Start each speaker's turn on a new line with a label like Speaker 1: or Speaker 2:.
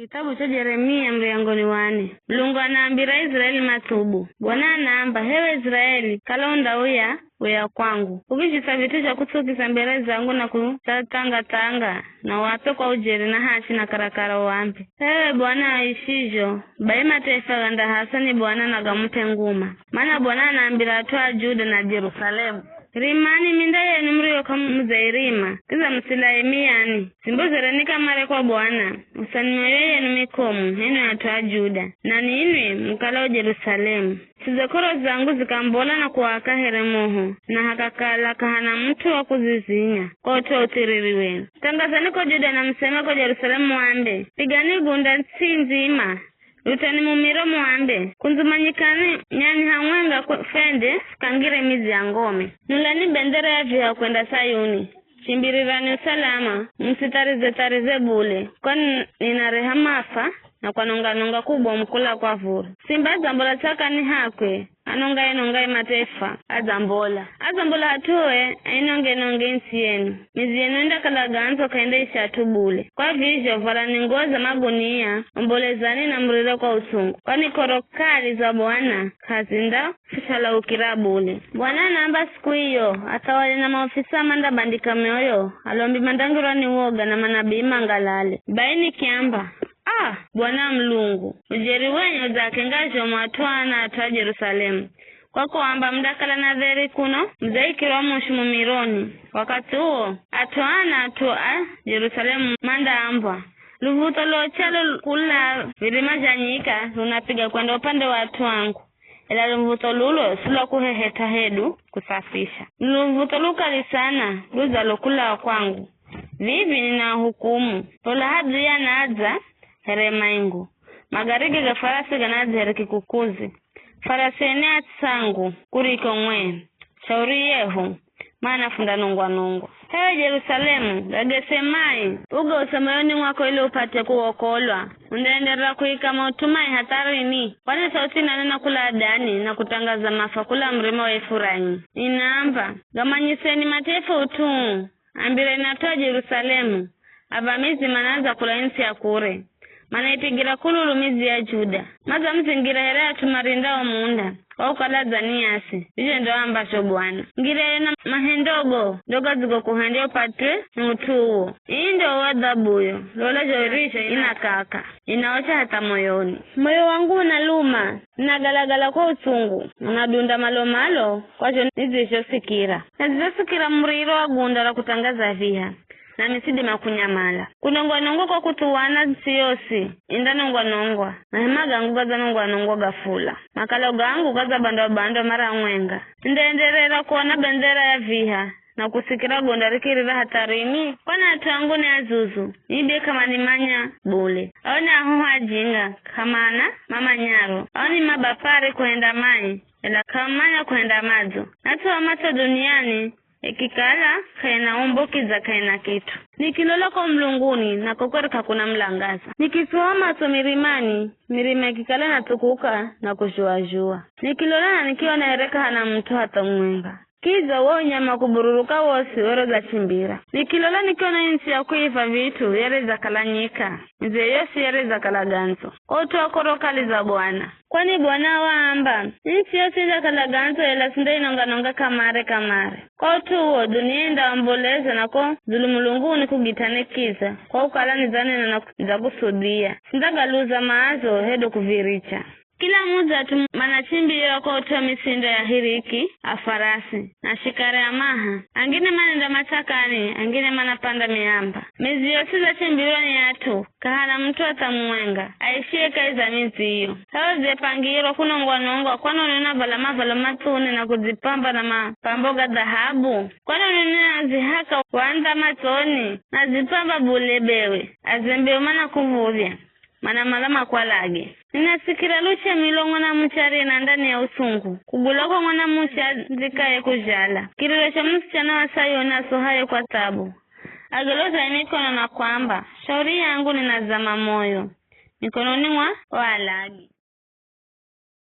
Speaker 1: Kitabu cha Yeremia mlango ni 4. Mulungu anaambira Israeli matubu. Bwana anaamba, hewe Israeli, kalonda uya kwangu. Ukijithabitisha kutukisa mbele zangu na kutatanga na wape kwa ujeri na hachi na karakara wampe. Hewe Bwana aishijo, bai mataifa ganda hasani Bwana nagamute nguma. Maana Bwana anaambira atoa Juda na Jerusalemu. Rimani minda yenu mrio kama mzairima. Kiza msilaimiani. Simbozeranika mare kwa Bwana. Usanimoyo yenu mikomu. Henu yatoa Juda. Na niinwi mkala Jerusalemu. Sizakoro zangu zikambola na kuwaka heremoho. Na hakakala kahana mtu wa kuzizinya. Kwa utoa utiriri wenu. Tangazani kwa Juda na msema kwa Jerusalemu wambe. Pigani gunda si nzima. Lutani mumiro muambe. Kunzumanyikani nyani hamwenga fende kangire mizi ya ngome. Nulani bendera ya viha kwenda Sayuni. Chimbirirani usalama. Msitarize bule. Kwani ninarehama afa na kwa nonga kubwa mkula kwa vuru. Simba azambola chaka ni hakwe. Anonga matefa. Azambola hatuwe. Ainonge nsi yenu. Mizi yenu nda kalaganzo kaenda ishatu bule. Kwa vizho vala ningoza magunia. Ombolezani na mrira kwa usungu. Kwani korokali za Bwana kazinda fishala ukira bule. Bwana naamba siku hiyo. Atawali na maofisa manda bandika meoyo. Alombi mandangura ni woga na manabii mangalale. Baini kiamba. Bwana Mulungu, ujeri wenye zake ngajo mwatuana atoa Jerusalemu. Kwako amba mdakala na dheri kuno, mzaikirwa mushimu mironi. Wakati huo, atoana atoa Jerusalemu manda ambwa. Luvuto lochalo kula virima janyika, lunapiga kwenda upande wa watu wangu. Ila luvuto lulo, sula kuheheta hedu, kusafisha. Luvuto lukali sana, luza lukula kwangu. Vivi nina hukumu. Tola hadzi ya naadza, heremaingu. Magarigi ga farasi ganazi herikikukuzi. Farasi enea tsangu, kuriko ngwe. Shauri yehu, maana funda nungwa. Hewe Jerusalemu, gagesemai, uga usamayoni mwako ili upate kuokolwa. Undaendera kuhika mautumai hatarini. Kwani sauti nanena kula adani na kutangaza mafa kula mrima wa Efuraimi. Inaamba, gamanyiseni matefu utungu. Ambire natoa Jerusalemu. Abamizi manaza kula insi ya kure. Mana ipigira kululu mizi ya Juda. Maza mzingira herea tumarinda wa muunda. Waukala zaniasi. Vije ndo ambasho Bwana. Ngira na mahendogo. Doga zigo kuhendio patwe nutuo. Hii ndo wadhabuyo. Lola joirisha inakaka. Inaocha hata moyoni. Moyo wangu unaluma. Nagalagala kwa utungu. Unadunda malo. Kwa nizisho sikira. Nizisho sikira mriro wa gunda la kutangaza viha. Na misidi makunyamala. Kunongwa kwa kutuwana siyosi. Inda nongwa. Mahemaga nguga za nongwa gafula. Makaloga angu kaza bando mara mwenga. Ndenderera kuona bendera ya viha. Na kusikira gondarikirira hatarini. Kwana hatuangu ni azuzu. Ibe kama ni manya bule. Aoni ahuha jinga. Kamana mama nyaro. Aoni mabapare kuenda mai. Ela kamanya kuenda mazo. Natuwa mato duniani. Ekikala kaina umbokiza kaina kitu. Nikilola kwa mlunguni na kukoreka kuna mlangaza. Nikisuama to mirima kikala na tukuka na kushuajua. Nikilola na nikiwa na ereka hana mtu hata mwenga. Kiza wao nyama kubururuka wosi oro za chimbira. Nikilola nikiwa na insi ya kuiva vitu yare za kalanyika. Nze yosi yare za kalaganzo. Oto wakorokali za Bwana. Kwani Bwana waamba, nchi yosi za kalaganzo ela sinda inonga kamare. Kwa utu huo dunia enda wamboleza na kwa zulumulunguni kugitane kiza. Kwa ukala nizane na za kusudia. Sinda galuza maazo hedo kuviricha. Kila muda manachimbi yoko utoa misindo ya hiriki, afarasi, na shikare ya maha. Angine manenda matakani, angine manapanda miamba. Mizi yosi za chimbiro ni atu, kahana mtu atamuenga. Aishie kaiza mizi hiyo. Sawa zepangiro kunongwa, kwano nuna vala matune na kuzipamba na mapamboga dhahabu. Kwano nuna zihaka waanda matoni, na zipamba bulebewe. Azembe umana kuvuvya. Mana malama kwa lage. Ninasikira luche milongo na mchari na ndani ya usungu. Kuguloko mwana mcha zikaye kujala. Kirilocha msichana wa Sayona sohaye kwa tabu. Ageloza mikono na kwamba. Shauri yangu ninazama moyo. Mikononi mwa walagi.